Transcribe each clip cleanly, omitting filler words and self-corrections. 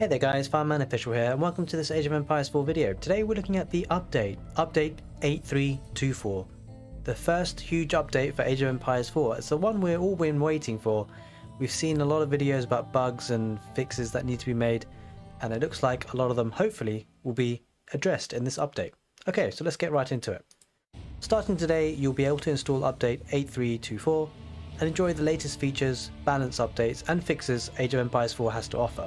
Hey there guys, Fireman Official here, and welcome to this Age of Empires 4 video. Today we're looking at the update 8324. The first huge update for Age of Empires 4. It's the one we've all been waiting for. We've seen a lot of videos about bugs and fixes that need to be made, and it looks like a lot of them, hopefully, will be addressed in this update. Okay, so let's get right into it. Starting today, you'll be able to install update 8324 and enjoy the latest features, balance updates, and fixes Age of Empires 4 has to offer.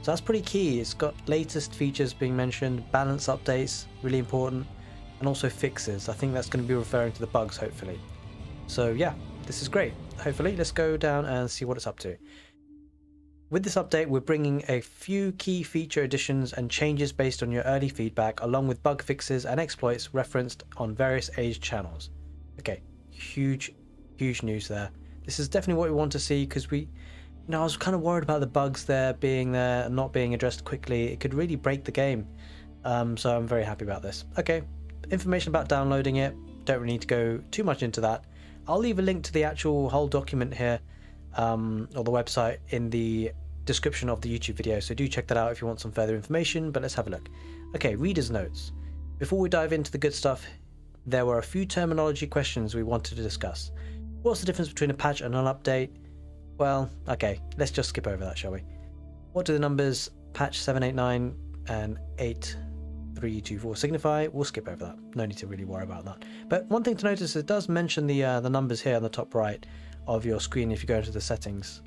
So that's pretty key. It's got latest features being mentioned, balance updates, really important, and also fixes. I think that's going to be referring to the bugs, hopefully. So yeah, this is great. Hopefully, let's go down and see what it's up to. With this update, we're bringing a few key feature additions and changes based on your early feedback, along with bug fixes and exploits referenced on various Age channels. Okay, huge news there. This is definitely what we want to see, because I was kind of worried about the bugs being there and not being addressed quickly. It could really break the game. So I'm very happy about this. Okay, information about downloading it. Don't really need to go too much into that. I'll leave a link to the actual whole document here, or the website, in the description of the YouTube video. So do check that out if you want some further information, but let's have a look. Okay, reader's notes. Before we dive into the good stuff, there were a few terminology questions we wanted to discuss. What's the difference between a patch and an update? Well, okay, let's just skip over that, shall we? What do the numbers patch 789 and 8324 signify? We'll skip over that. No need to really worry about that. But one thing to notice, it does mention the numbers here on the top right of your screen if you go into the settings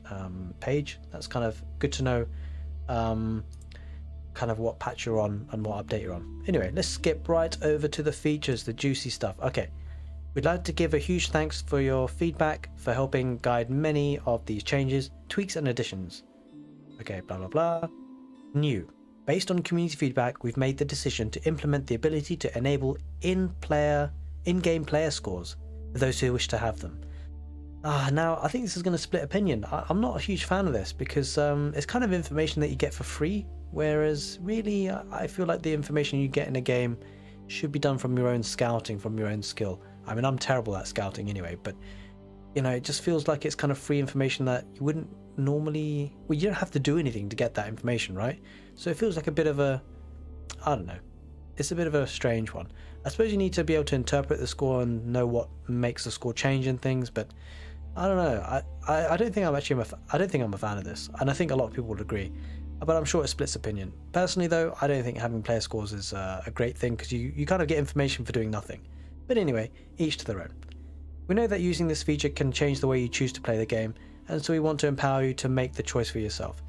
page. That's kind of good to know kind of what patch you're on and what update you're on. Anyway, let's skip right over to the features, the juicy stuff. Okay. We'd like to give a huge thanks for your feedback for helping guide many of these changes, tweaks and additions. Okay, blah blah blah. New. Based on community feedback, we've made the decision to implement the ability to enable in-game player scores for those who wish to have them. Now, I think this is going to split opinion. I'm not a huge fan of this because it's kind of information that you get for free, whereas really I feel like the information you get in a game should be done from your own scouting, from your own skill. I mean, I'm terrible at scouting anyway, but it just feels like it's kind of free information that you wouldn't normally, well, you don't have to do anything to get that information, right? So it feels like a bit of a, I don't know, it's a bit of a strange one. I suppose you need to be able to interpret the score and know what makes the score change and things, but I don't know. I don't think I don't think I'm a fan of this, and I think a lot of people would agree, but I'm sure it splits opinion. Personally though, I don't think having player scores is a great thing, because you kind of get information for doing nothing. But anyway, each to their own. We know that using this feature can change the way you choose to play the game, and so we want to empower you to make the choice for yourself.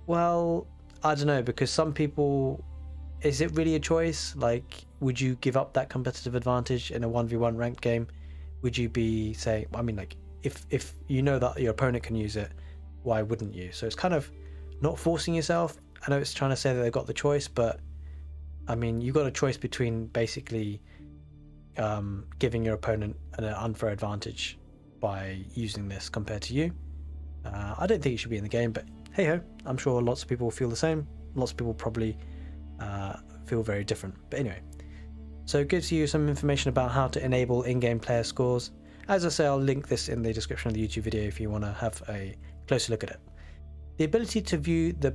Well, I don't know, because some people, is it really a choice? Like, would you give up that competitive advantage in a 1v1 ranked game? Would you be saying, I mean, like, if you know that your opponent can use it, why wouldn't you? So it's kind of not forcing yourself. I know it's trying to say that they've got the choice, but I mean, you've got a choice between basically giving your opponent an unfair advantage by using this compared to you. I don't think it should be in the game, but hey ho, I'm sure lots of people feel the same. Lots of people probably feel very different. But anyway, so it gives you some information about how to enable in-game player scores. As I say, I'll link this in the description of the YouTube video if you want to have a closer look at it. The ability to view the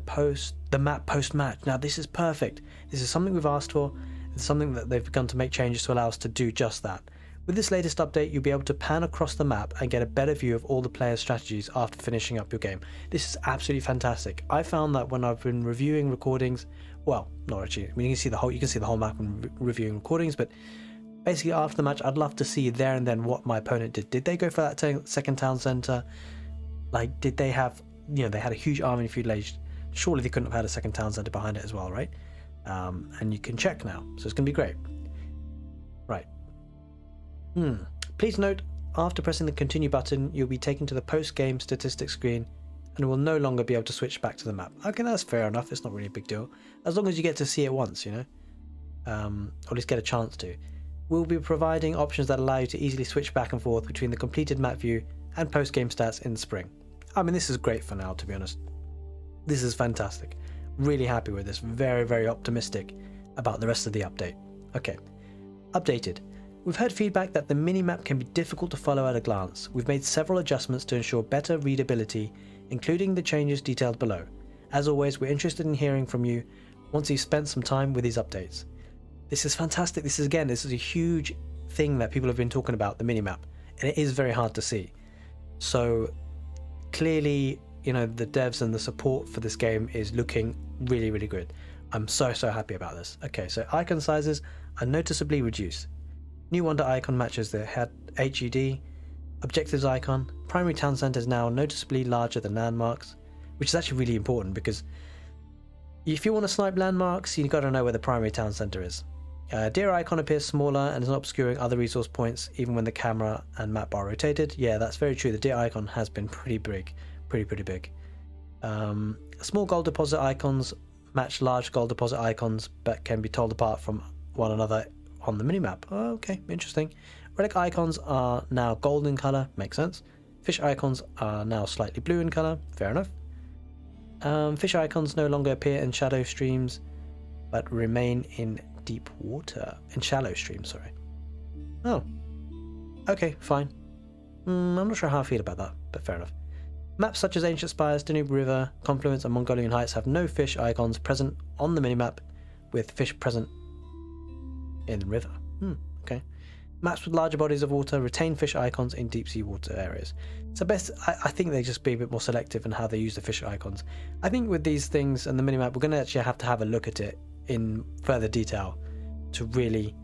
map post-match. Now this is perfect. This is something we've asked for. It's something that they've begun to make changes to allow us to do just that. With this latest update, you'll be able to pan across the map and get a better view of all the players' strategies after finishing up your game. This is absolutely fantastic. I found that when I've been reviewing recordings, well, not actually, I mean, you can see the whole map when reviewing recordings, but basically after the match, I'd love to see there and then what my opponent did. Did they go for that second town center? Like, did they have, they had a huge army feudalage. Surely they couldn't have had a second town center behind it as well, right? And you can check now, so it's going to be great. Right. Please note, after pressing the continue button, you'll be taken to the post-game statistics screen and will no longer be able to switch back to the map. Okay, that's fair enough. It's not really a big deal, as long as you get to see it once, or at least get a chance to. We'll be providing options that allow you to easily switch back and forth between the completed map view and post-game stats in the spring. I mean, this is great for now, to be honest. This is fantastic. Really happy with this. Very, very optimistic about the rest of the update. Okay. Updated. We've heard feedback that the minimap can be difficult to follow at a glance. We've made several adjustments to ensure better readability, including the changes detailed below. As always, we're interested in hearing from you once you've spent some time with these updates. This is fantastic. This is a huge thing that people have been talking about, the minimap, and it is very hard to see. So clearly, you know, the devs and the support for this game is looking really, really good. I'm so happy about this. Okay, so icon sizes are noticeably reduced. New Wonder icon matches the HUD. Objectives icon. Primary town center is now noticeably larger than landmarks, which is actually really important because if you want to snipe landmarks, you've got to know where the primary town center is. Deer icon appears smaller and is not obscuring other resource points even when the camera and map are rotated. Yeah, that's very true. The deer icon has been pretty big. Pretty big. Small gold deposit icons match large gold deposit icons but can be told apart from one another on the minimap. Oh, okay, interesting. Relic icons are now gold in color. Makes sense. Fish icons are now slightly blue in color. Fair enough. Fish icons no longer appear in shadow streams but remain in deep water. In shallow streams, sorry. Oh. Okay, fine. I'm not sure how I feel about that, but fair enough. Maps such as Ancient Spires, Danube River, Confluence and Mongolian Heights have no fish icons present on the minimap, with fish present in the river. Okay. Maps with larger bodies of water retain fish icons in deep sea water areas. So I think they just be a bit more selective in how they use the fish icons. I think with these things and the minimap, we're going to actually have to have a look at it in further detail to really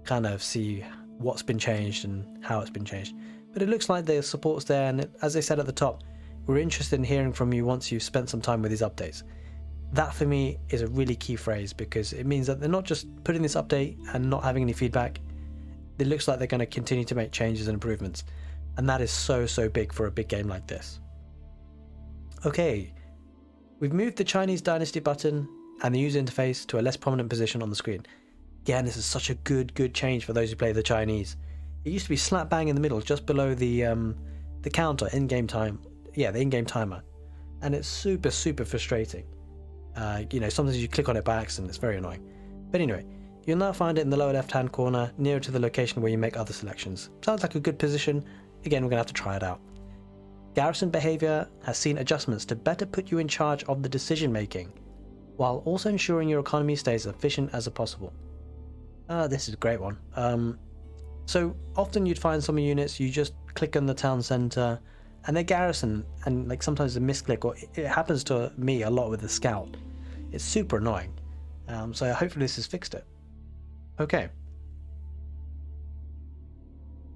kind of see what's been changed and how it's been changed. But it looks like the support's there, and as I said at the top, we're interested in hearing from you once you've spent some time with these updates. That for me is a really key phrase because it means that they're not just putting this update and not having any feedback. It looks like they're going to continue to make changes and improvements, and that is so big for a big game like this. Okay, we've moved the Chinese Dynasty button and the user interface to a less prominent position on the screen. Again, this is such a good change for those who play the Chinese. It used to be slap bang in the middle, just below the counter, in-game time. Yeah, the in-game timer, and it's super frustrating. You know, sometimes you click on it by accident. It's very annoying. But anyway, you'll now find it in the lower left-hand corner, nearer to the location where you make other selections. Sounds like a good position. Again, we're gonna have to try it out. Garrison behavior has seen adjustments to better put you in charge of the decision making, while also ensuring your economy stays as efficient as possible. This is a great one. So often you'd find some units, you just click on the town center and they garrison, and like sometimes a misclick, or it happens to me a lot with the scout. It's super annoying. So hopefully this has fixed it. Okay.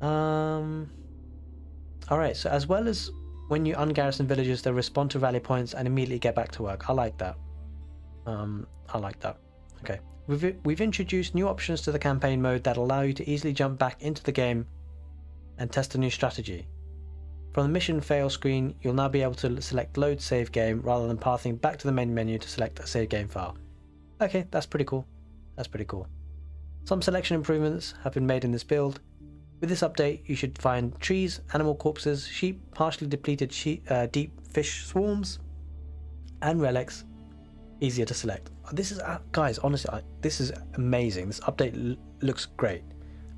Alright, so as well as when you ungarrison villages, they respond to rally points and immediately get back to work. I like that. Okay. We've introduced new options to the campaign mode that allow you to easily jump back into the game and test a new strategy. From the mission fail screen, you'll now be able to select load save game rather than pathing back to the main menu to select a save game file. Okay, that's pretty cool. Some selection improvements have been made in this build. With this update, you should find trees, animal corpses, sheep, partially depleted deep fish swarms, and relics easier to select. This is, guys, honestly, this is amazing. This update looks great.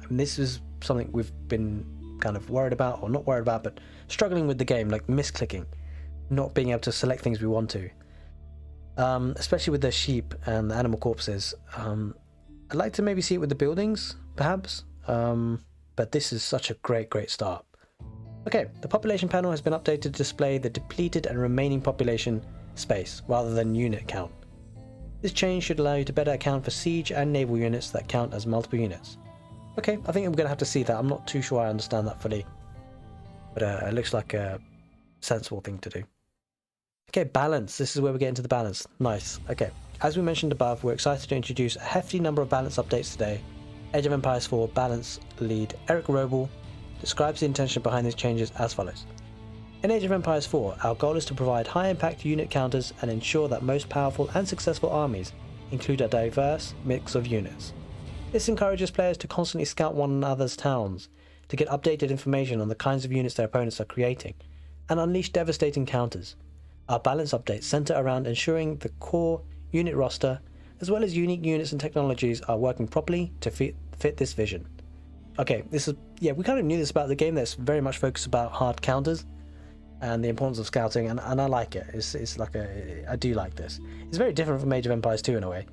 I mean, this is something we've been kind of worried about, or not worried about, but struggling with the game, like misclicking, not being able to select things we want to. Especially with the sheep and the animal corpses. I'd like to maybe see it with the buildings, perhaps. But this is such a great start. Okay, the population panel has been updated to display the depleted and remaining population space rather than unit count. This change should allow you to better account for siege and naval units that count as multiple units. Okay, I think I'm going to have to see that. I'm not too sure I understand that fully, but it looks like a sensible thing to do. Okay, balance. This is where we get into the balance. Nice. Okay, as we mentioned above, we're excited to introduce a hefty number of balance updates today. Age of Empires 4 balance lead Eric Roble describes the intention behind these changes as follows. In Age of Empires 4, our goal is to provide high-impact unit counters and ensure that most powerful and successful armies include a diverse mix of units. This encourages players to constantly scout one another's towns, to get updated information on the kinds of units their opponents are creating, and unleash devastating counters. Our balance updates center around ensuring the core unit roster, as well as unique units and technologies, are working properly to fit this vision. Okay, we kind of knew this about the game, that's very much focused about hard counters, and the importance of scouting, and I like it. It's like I do like this. It's very different from Age of Empires 2 in a way.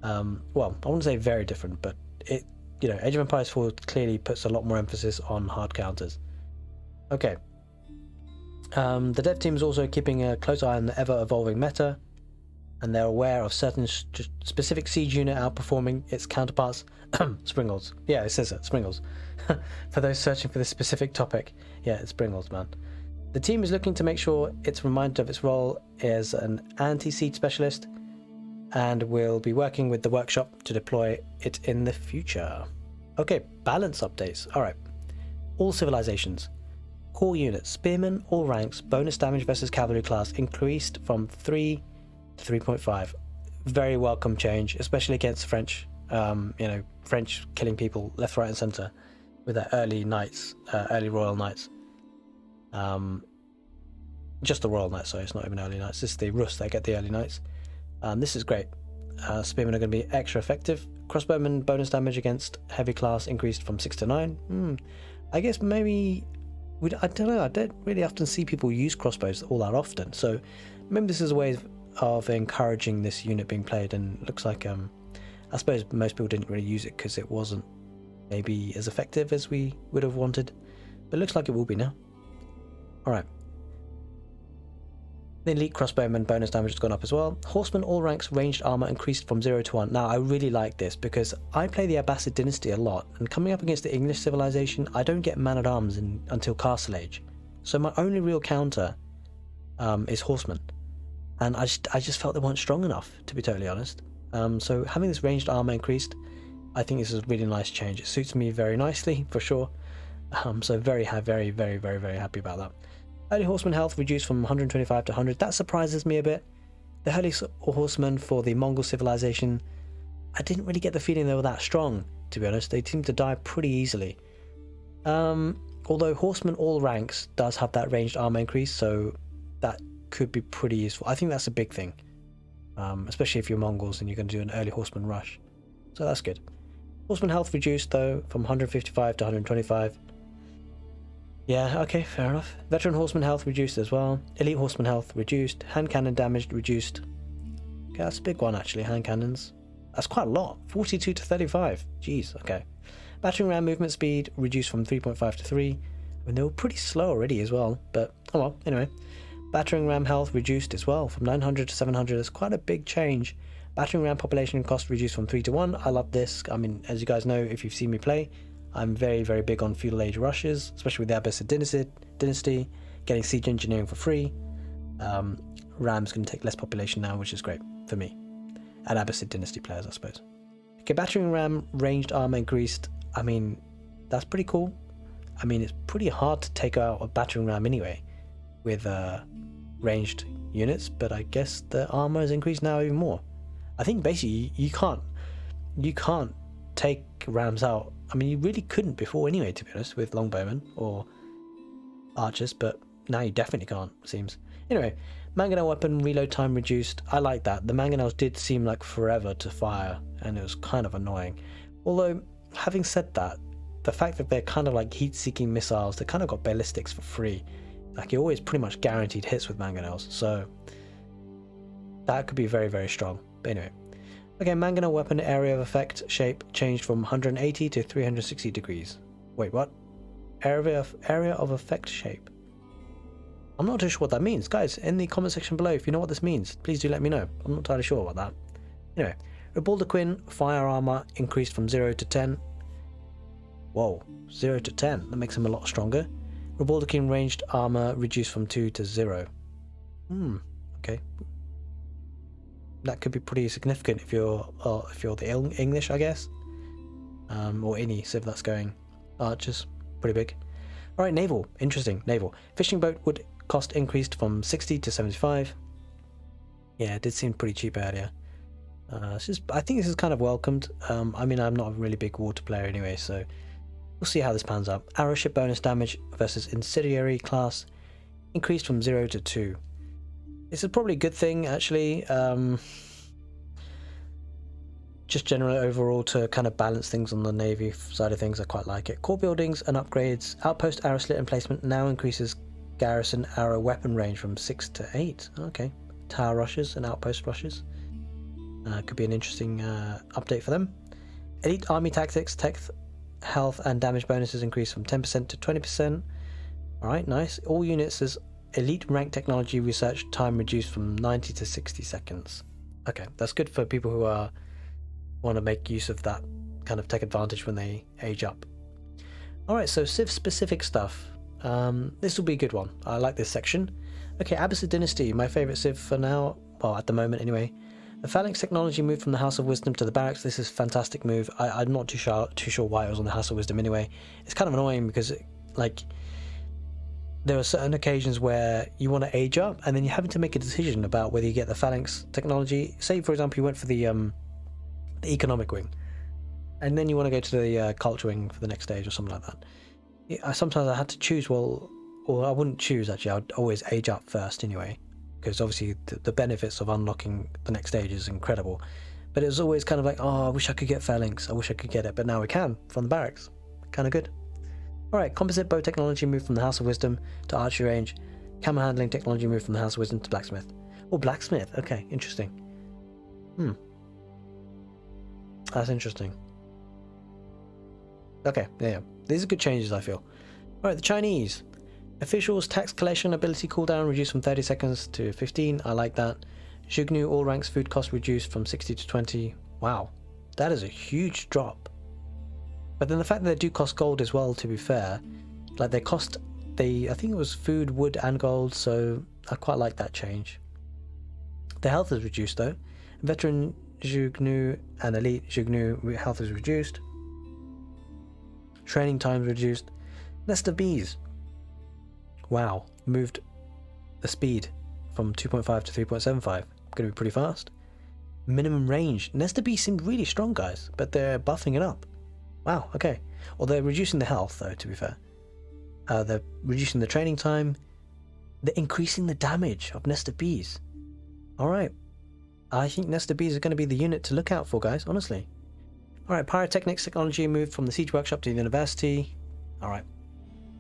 Well, I wouldn't say very different, but Age of Empires 4 clearly puts a lot more emphasis on hard counters. Okay. The dev team is also keeping a close eye on the ever-evolving meta, and they're aware of certain specific siege unit outperforming its counterparts. Springles. Yeah, it says it, Springles. For those searching for this specific topic, yeah, it's Springles, man. The team is looking to make sure it's reminded of its role as an anti-siege specialist, and will be working with the workshop to deploy it in the future. Okay, balance updates. Alright. All civilizations. Core units, spearmen, all ranks, bonus damage versus cavalry class increased from 3 to 3.5. Very welcome change, especially against French. French killing people left, right, and center with their early knights, early royal knights. Just the royal knights, sorry, it's not even early knights. This is the Rus that get the early knights. This is great. Spearmen are going to be extra effective. Crossbowmen bonus damage against heavy class increased from 6 to 9. I guess maybe I don't know. I don't really often see people use crossbows all that often, so maybe this is a way of encouraging this unit being played. And it looks like I suppose most people didn't really use it because it wasn't maybe as effective as we would have wanted, but it looks like it will be now. All right. The elite crossbowman bonus damage has gone up as well. Horsemen all ranks ranged armor increased from 0 to 1. Now I really like this because I play the Abbasid dynasty a lot, and coming up against the English civilization, I don't get man at arms until Castle Age. So my only real counter is horsemen, and I just felt they weren't strong enough, to be totally honest. So having this ranged armor increased, I think this is a really nice change. It suits me very nicely for sure. So very happy about that. Early horseman health reduced from 125 to 100. That surprises me a bit. The early horsemen for the Mongol civilization, I didn't really get the feeling they were that strong, to be honest. They seemed to die pretty easily. Although horsemen all ranks does have that ranged armor increase, so that could be pretty useful. I think that's a big thing, especially if you're Mongols and you're going to do an early horseman rush. So that's good. Horseman health reduced though from 155 to 125. Yeah, okay, fair enough. Veteran horseman health reduced as well. Elite horseman health reduced. Hand cannon damage reduced. Okay, that's a big one actually, hand cannons. That's quite a lot. 42 to 35. Jeez, okay. Battering ram movement speed reduced from 3.5 to 3. I mean, they were pretty slow already as well, but oh well, anyway. Battering ram health reduced as well from 900 to 700. That's quite a big change. Battering ram population cost reduced from 3 to 1. I love this. I mean, as you guys know, if you've seen me play, I'm very, very big on feudal age rushes, especially with the Abbasid dynasty, getting siege engineering for free. Ram's going to take less population now, which is great for me. And Abbasid dynasty players, I suppose. Okay, battering ram ranged armor increased. I mean, that's pretty cool. I mean, it's pretty hard to take out a battering ram anyway with ranged units, but I guess the armor has increased now even more. I think basically you can't take rams out. I mean, you really couldn't before anyway, to be honest, with longbowmen or archers, but now you definitely can't, it seems. Anyway, mangonel weapon reload time reduced. I like that. The mangonels did seem like forever to fire, and it was kind of annoying. Although, having said that, the fact that they're kind of like heat-seeking missiles, they kind of got ballistics for free. Like, you're always pretty much guaranteed hits with mangonels, so that could be very, very strong. But anyway. Okay, mangonel weapon area of effect shape changed from 180 to 360 degrees. Wait, what? Area of effect shape. I'm not too sure what that means. Guys, in the comment section below, if you know what this means, please do let me know. I'm not entirely sure about that. Anyway, Rebaldaquin fire armor increased from 0 to 10. Whoa, 0 to 10. That makes him a lot stronger. Rebaldaquin ranged armor reduced from 2 to 0. Okay. That could be pretty significant if you're the English, I guess, or any civ that's going archers. Pretty big. All right, naval. Interesting. Naval fishing boat would cost increased from 60 to 75. Yeah, it did seem pretty cheap earlier. I think this is kind of welcomed. I mean, I'm not a really big water player anyway, so we'll see how this pans out. Arrow ship bonus damage versus incendiary class increased from 0 to 2. This is probably a good thing, actually. Just generally overall to kind of balance things on the Navy side of things, I quite like it. Core buildings and upgrades. Outpost arrow slit emplacement now increases garrison arrow weapon range from 6 to 8. Okay. Tower rushes and outpost rushes. Could be an interesting update for them. Elite army tactics, tech, health and damage bonuses increase from 10% to 20%. Alright, nice. All units as elite rank technology research time reduced from 90 to 60 seconds. Okay, that's good for people who want to make use of that, kind of take advantage when they age up. Alright, so Civ specific stuff. This will be a good one. I like this section. Okay, Abbasid Dynasty, my favourite Civ for now. Well, at the moment anyway. The Phalanx technology moved from the House of Wisdom to the Barracks. This is a fantastic move. I'm not too sure why it was on the House of Wisdom anyway. It's kind of annoying because, there are certain occasions where you want to age up and then you're having to make a decision about whether you get the Phalanx technology. Say, for example, you went for the economic wing and then you want to go to the culture wing for the next stage or something like that. Sometimes I had to choose, or I wouldn't choose actually. I'd always age up first anyway, because obviously the benefits of unlocking the next stage is incredible. But it was always kind of like, oh, I wish I could get Phalanx, I wish I could get it, but now we can from the Barracks. Kind of good. Alright, composite bow technology moved from the House of Wisdom to archery range. Camera handling technology moved from the House of Wisdom to blacksmith. Oh, blacksmith, okay, interesting. That's interesting. Okay, yeah, these are good changes, I feel. Alright, the Chinese. Officials tax collection ability cooldown reduced from 30 seconds to 15. I like that. Zhugnu all ranks food cost reduced from 60 to 20. Wow, that is a huge drop. But then the fact that they do cost gold as well, to be fair, like I think it was food, wood and gold, so I quite like that change. The health is reduced though. Veteran Zhugnu and elite Zhugnu health is reduced. Training times reduced. Nest of bees. Wow, moved the speed from 2.5 to 3.75. Going to be pretty fast. Minimum range. Nest of bees seemed really strong, guys, but they're buffing it up. Wow, okay. Well, they're reducing the health, though, to be fair. They're reducing the training time. They're increasing the damage of nest of bees. Alright. I think nest of bees are going to be the unit to look out for, guys, honestly. Alright, pyrotechnics technology moved from the siege workshop to the university. Alright.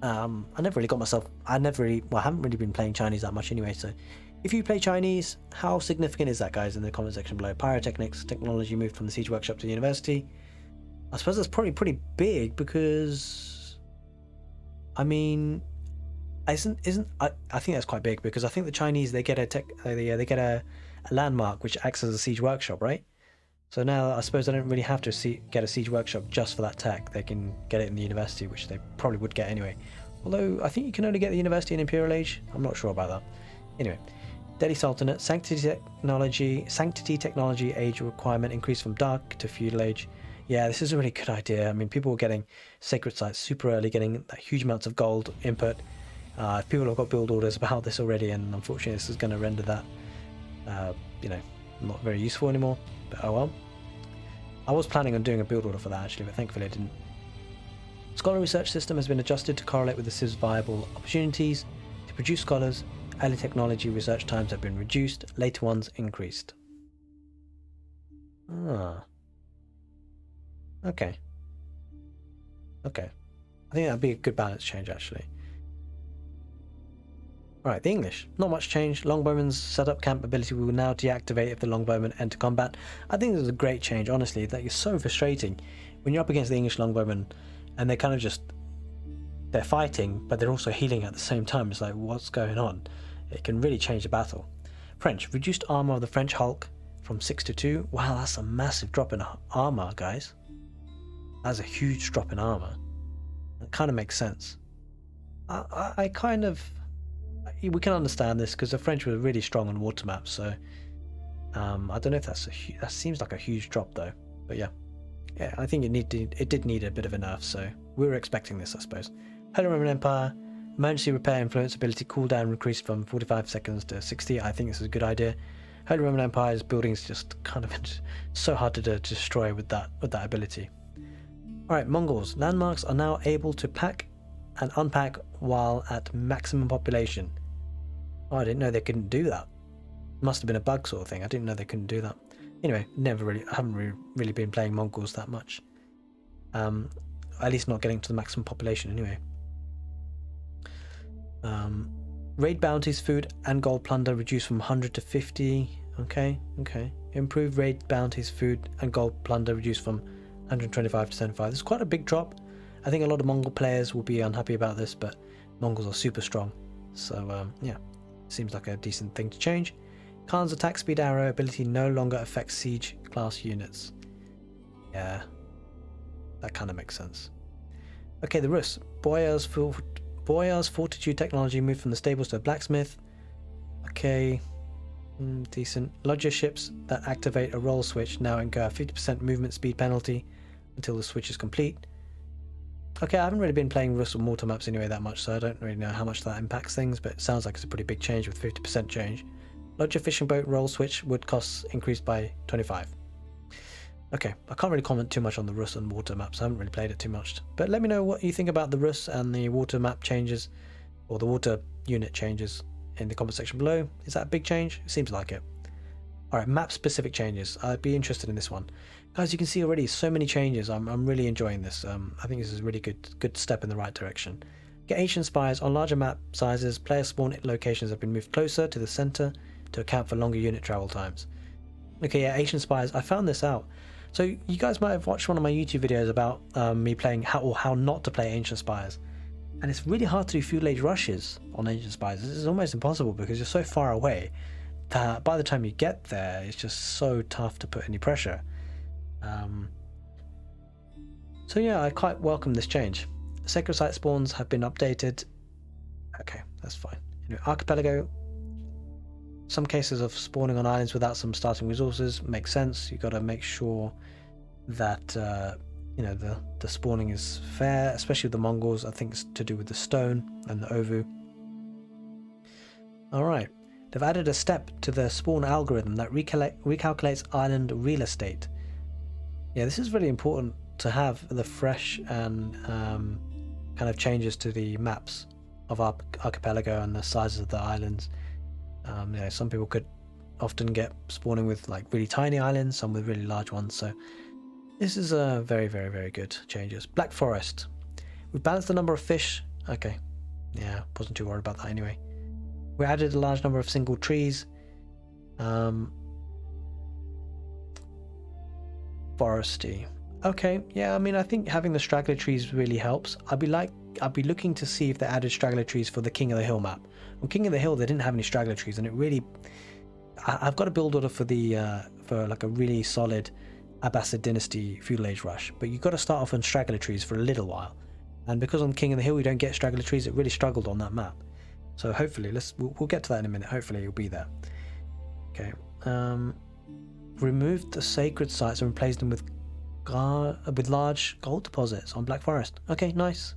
I never really got myself... I haven't really been playing Chinese that much anyway, so... If you play Chinese, how significant is that, guys, in the comment section below? Pyrotechnics technology moved from the siege workshop to the university. I suppose that's probably pretty big because... I mean... I think that's quite big because I think the Chinese, they get a landmark which acts as a siege workshop, right? So now I suppose they don't really have to get a siege workshop just for that tech. They can get it in the university, which they probably would get anyway. Although I think you can only get the university in Imperial Age. I'm not sure about that. Anyway, Delhi Sultanate, Sanctity Technology age requirement increased from Dark to Feudal Age. Yeah, this is a really good idea. I mean, people were getting sacred sites super early, getting huge amounts of gold input. People have got build orders about this already, and unfortunately this is going to render that, not very useful anymore. But oh well. I was planning on doing a build order for that actually, but thankfully I didn't. Scholar research system has been adjusted to correlate with the Civ's viable opportunities. To produce scholars, early technology research times have been reduced, later ones increased. Ah. Okay. Okay. I think that'd be a good balance change actually. Alright, the English. Not much change. Longbowman's setup camp ability will now deactivate if the longbowmen enter combat. I think this is a great change, honestly. That is so frustrating when you're up against the English longbowmen and they're kind of they're fighting, but they're also healing at the same time. It's like, what's going on? It can really change the battle. French. Reduced armor of the French Hulk from 6 to 2. Wow, that's a massive drop in armor, guys. That's a huge drop in armor. It kind of makes sense. We can understand this because the French were really strong on water maps, so I don't know if that seems like a huge drop though. But yeah, I think it did need a bit of a nerf, so we were expecting this, I suppose. Holy Roman Empire, emergency repair influence ability cooldown increased from 45 seconds to 60. I think this is a good idea. Holy Roman Empire's buildings just kind of so hard to destroy with that ability. All right, Mongols. Landmarks are now able to pack and unpack while at maximum population. Oh, I didn't know they couldn't do that. Must have been a bug sort of thing. I didn't know they couldn't do that. Anyway, I haven't really been playing Mongols that much. At least not getting to the maximum population anyway. Raid bounties, food, and gold plunder reduced from 100 to 50. Okay. Improved raid bounties, food, and gold plunder reduced from 125 to 75. This is quite a big drop. I think a lot of Mongol players will be unhappy about this, but Mongols are super strong. So, yeah, seems like a decent thing to change. Khan's attack speed arrow ability no longer affects siege class units. Yeah, that kind of makes sense. Okay, the Rus. Boyar's fortitude technology moved from the stables to a blacksmith. Okay, decent. Lodger ships that activate a roll switch now incur a 50% movement speed penalty until the switch is complete. Okay, I haven't really been playing Rus or Mortar maps anyway that much, so I don't really know how much that impacts things, but it sounds like it's a pretty big change with 50% change. Lodger fishing boat roll switch would costs increased by 25. Okay, I can't really comment too much on the Rus and water maps. I haven't really played it too much. But let me know what you think about the Rus and the water map changes, or the water unit changes in the comment section below. Is that a big change? It seems like it. Alright, map specific changes. I'd be interested in this one. Guys, you can see already so many changes. I'm really enjoying this. I think this is a really good step in the right direction. Get ancient spires on larger map sizes. Player spawn locations have been moved closer to the center to account for longer unit travel times. Okay, yeah, ancient spires. I found this out. So you guys might have watched one of my YouTube videos about me playing how not to play ancient spires, and it's really hard to do feudal age rushes on ancient spires. This is almost impossible because you're so far away that by the time you get there, it's just so tough to put any pressure. So yeah, I quite welcome this change. Sacred site spawns have been updated. Okay, that's fine. Archipelago. Some cases of spawning on islands without some starting resources makes sense. You've got to make sure that the spawning is fair, especially with the Mongols. I think it's to do with the stone and the ovu. Alright, they've added a step to the spawn algorithm that recalculates island real estate. Yeah, this is really important to have the fresh and kind of changes to the maps of Archipelago and the sizes of the islands. Some people could often get spawning with like really tiny islands, some with really large ones, so this is a very good changes. Black Forest. We've balanced the number of fish. Okay, yeah, wasn't too worried about that anyway. We added a large number of single trees. Foresty. Okay, yeah, I mean, I think having the straggler trees really helps. I'd be looking to see if they added straggler trees for the King of the Hill map. On King of the Hill, they didn't have any straggler trees, and it really... I've got a build order for like a really solid Abbasid Dynasty feudal age rush, but you've got to start off on straggler trees for a little while. And because on King of the Hill you don't get straggler trees, it really struggled on that map. So hopefully, we'll get to that in a minute. Hopefully it'll be there. Okay. Removed the sacred sites and replaced them with large gold deposits on Black Forest. Okay, nice.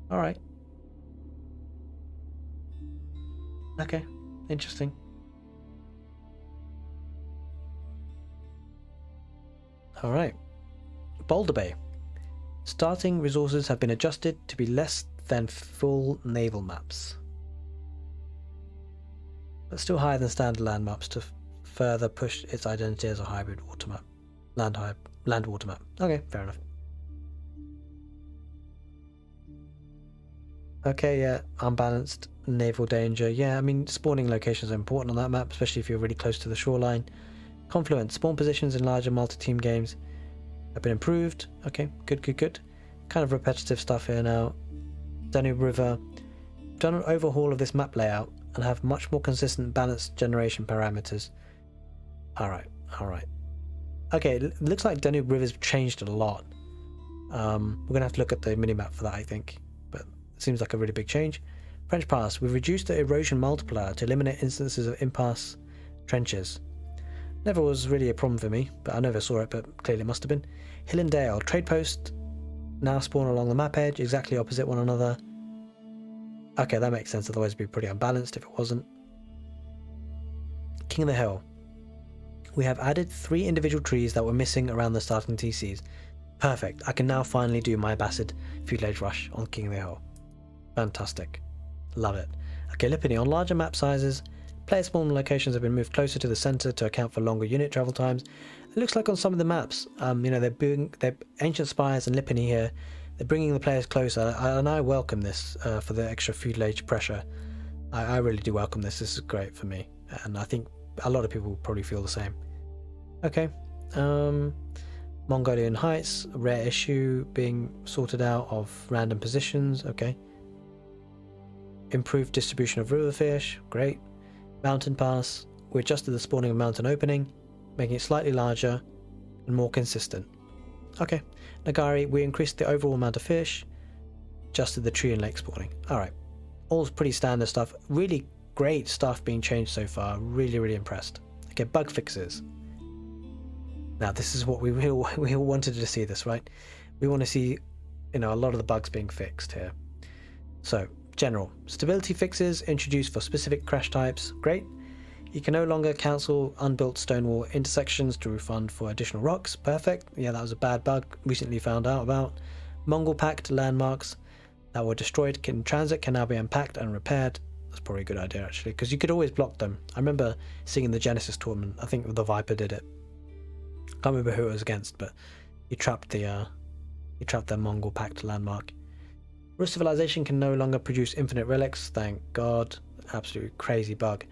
Alright. Okay, interesting. Alright. Boulder Bay. Starting resources have been adjusted to be less than full naval maps, but still higher than standard land maps to further push its identity as a hybrid water map. Land water map. Okay, fair enough. Okay, yeah, unbalanced naval danger. Yeah, I mean, spawning locations are important on that map, especially if you're really close to the shoreline. Confluence. Spawn positions in larger multi-team games have been improved. Okay, good. Kind of repetitive stuff here now. Danube River. Done an overhaul of this map layout and have much more consistent balanced generation parameters. Alright. Okay, it looks like Danube River's changed a lot. We're going to have to look at the minimap for that, I think. But it seems like a really big change. French Pass. We've reduced the erosion multiplier to eliminate instances of impasse trenches. Never was really a problem for me, but I never saw it, but clearly it must have been. Hill and Dale. Trade post now spawn along the map edge, exactly opposite one another. Okay, that makes sense, otherwise it'd be pretty unbalanced if it wasn't. King of the Hill. We have added 3 individual trees that were missing around the starting TCs. Perfect, I can now finally do my Abbasid feudal age rush on King of the Hill. Fantastic. Love it. Okay, Lipany. On larger map sizes, player spawn locations have been moved closer to the center to account for longer unit travel times. It looks like on some of the maps, they're ancient spires and Lipany here. They're bringing the players closer, and I welcome this for the extra feudal age pressure. I really do welcome this. This is great for me, and I think a lot of people probably feel the same. Okay, Mongolian Heights, a rare issue being sorted out of random positions. Okay. Improved distribution of river fish, great. Mountain Pass, we adjusted the spawning of mountain opening, making it slightly larger and more consistent. Okay. Nagari, we increased the overall amount of fish, adjusted the tree and lake spawning. Alright. All pretty standard stuff. Really great stuff being changed so far. Really, really impressed. Okay, bug fixes. Now this is what we all wanted to see this, right? We want to see, a lot of the bugs being fixed here. So, general. Stability fixes introduced for specific crash types. Great. You can no longer cancel unbuilt stone wall intersections to refund for additional rocks. Perfect. Yeah, that was a bad bug recently found out about. Mongol packed landmarks that were destroyed in transit can now be unpacked and repaired. That's probably a good idea actually, because you could always block them. I remember seeing in the Genesis tournament, I think the Viper did it. Can't remember who it was against, but he trapped the Mongol packed landmark. Rust Civilization can no longer produce infinite relics, thank God. Absolutely crazy bug.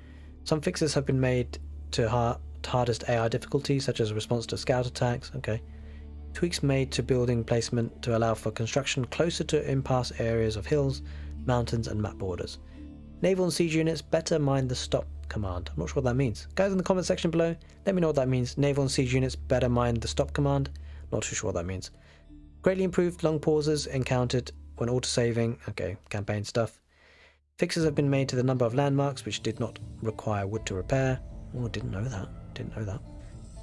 Some fixes have been made to hardest AI difficulty, such as response to scout attacks. Okay. Tweaks made to building placement to allow for construction closer to impasse areas of hills, mountains, and map borders. Naval and siege units better mind the stop command. I'm not sure what that means. Guys in the comment section below, let me know what that means. Naval and siege units better mind the stop command. Not too sure what that means. Greatly improved long pauses encountered when autosaving. Okay, campaign stuff. Fixes have been made to the number of landmarks which did not require wood to repair. Oh, didn't know that.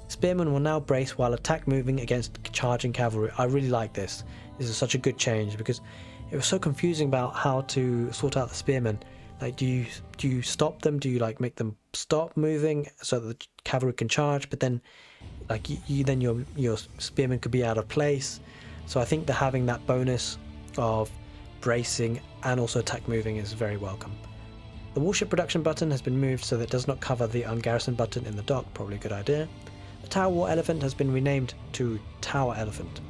Spearmen will now brace while attack moving against charging cavalry. I really like this. This is such a good change because it was so confusing about how to sort out the spearmen. Like, do you stop them? Do you like make them stop moving so that the cavalry can charge? But then, like then your spearmen could be out of place. So I think that having that bonus of bracing and also attack moving is very welcome. The warship production button has been moved so that it does not cover the ungarrison button in the dock. Probably a good idea. The Tower War Elephant has been renamed to Tower Elephant.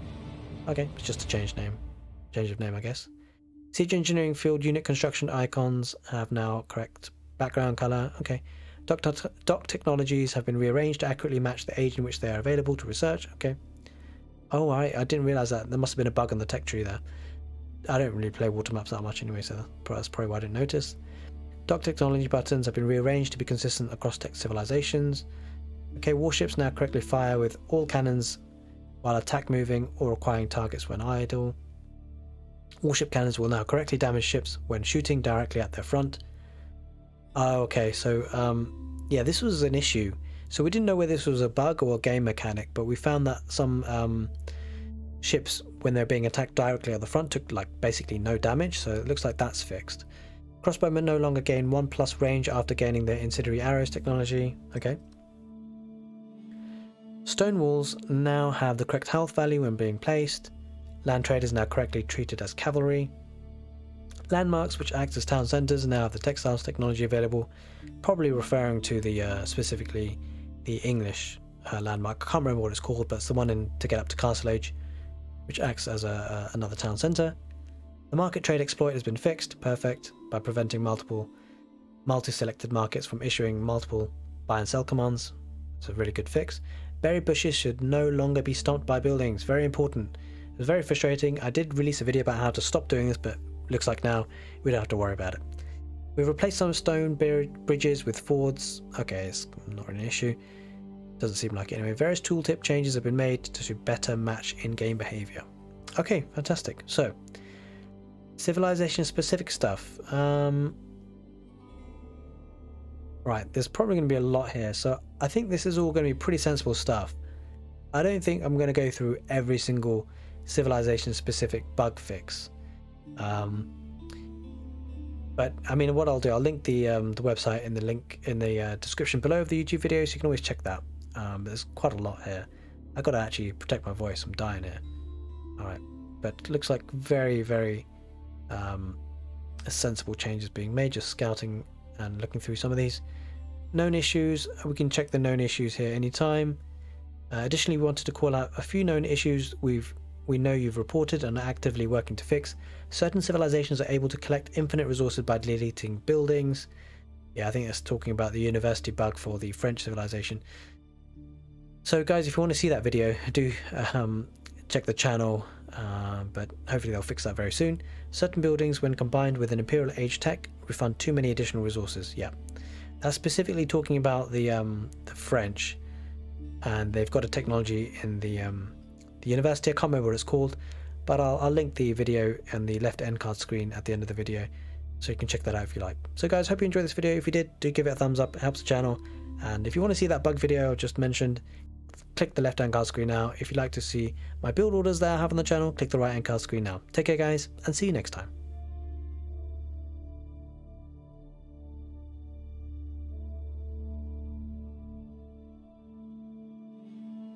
Okay, it's just a change of name, I guess. Siege Engineering Field Unit Construction icons have now correct background color. Okay. Dock technologies have been rearranged to accurately match the age in which they are available to research. Okay. Oh, I didn't realize that. There must have been a bug on the tech tree there. I don't really play water maps that much anyway, so that's probably why I didn't notice. Dock technology buttons have been rearranged to be consistent across tech civilizations. Okay, warships now correctly fire with all cannons while attack moving or requiring targets when idle. Warship cannons will now correctly damage ships when shooting directly at their front. Oh, okay, so yeah, this was an issue. So we didn't know whether this was a bug or a game mechanic, but we found that some ships, when they're being attacked directly at the front, took like basically no damage, so it looks like that's fixed. Crossbowmen no longer gain 1+ range after gaining their incendiary arrows technology. Okay. Stone walls now have the correct health value when being placed. Land traders now correctly treated as cavalry. Landmarks, which act as town centres, now have the textiles technology available, probably referring to the specifically the English landmark. I can't remember what it's called, but it's the one to get up to Castle Age, which acts as another town centre. The market trade exploit has been fixed, perfect, by preventing multi-selected markets from issuing multiple buy and sell commands. It's a really good fix. Buried bushes should no longer be stomped by buildings. Very important. It was very frustrating. I did release a video about how to stop doing this, but looks like now we don't have to worry about it. We've replaced some stone bridges with fords. Okay, it's not really an issue. Doesn't seem like it anyway. Various tooltip changes have been made to better match in-game behavior. Okay, fantastic. So, civilization-specific stuff. Right, there's probably going to be a lot here, so I think this is all going to be pretty sensible stuff. I don't think I'm going to go through every single civilization-specific bug fix. But I mean, what I'll do, I'll link the website in the description below of the YouTube video, so you can always check that. There's quite a lot here. I got to actually protect my voice. I'm dying here. All right, but it looks like very, very sensible changes being made. Just scouting and looking through some of these known issues. We can check the known issues here anytime. Additionally, we wanted to call out a few known issues we've we know you've reported and are actively working to fix. Certain civilizations are able to collect infinite resources by deleting buildings. Yeah, I think that's talking about the university bug for the French civilization. So guys, if you want to see that video, do check the channel, but hopefully they'll fix that very soon. Certain buildings, when combined with an Imperial Age tech, refund too many additional resources. Yeah, that's specifically talking about the French, and they've got a technology in the university. I can't remember what it's called, but I'll link the video and the left end card screen at the end of the video, so you can check that out if you like. So guys, hope you enjoyed this video. If you did, do give it a thumbs up, it helps the channel. And if you want to see that bug video I just mentioned, click the left hand card screen now. If you'd like to see my build orders that I have on the channel, click the right hand card screen now. Take care guys, and see you next time.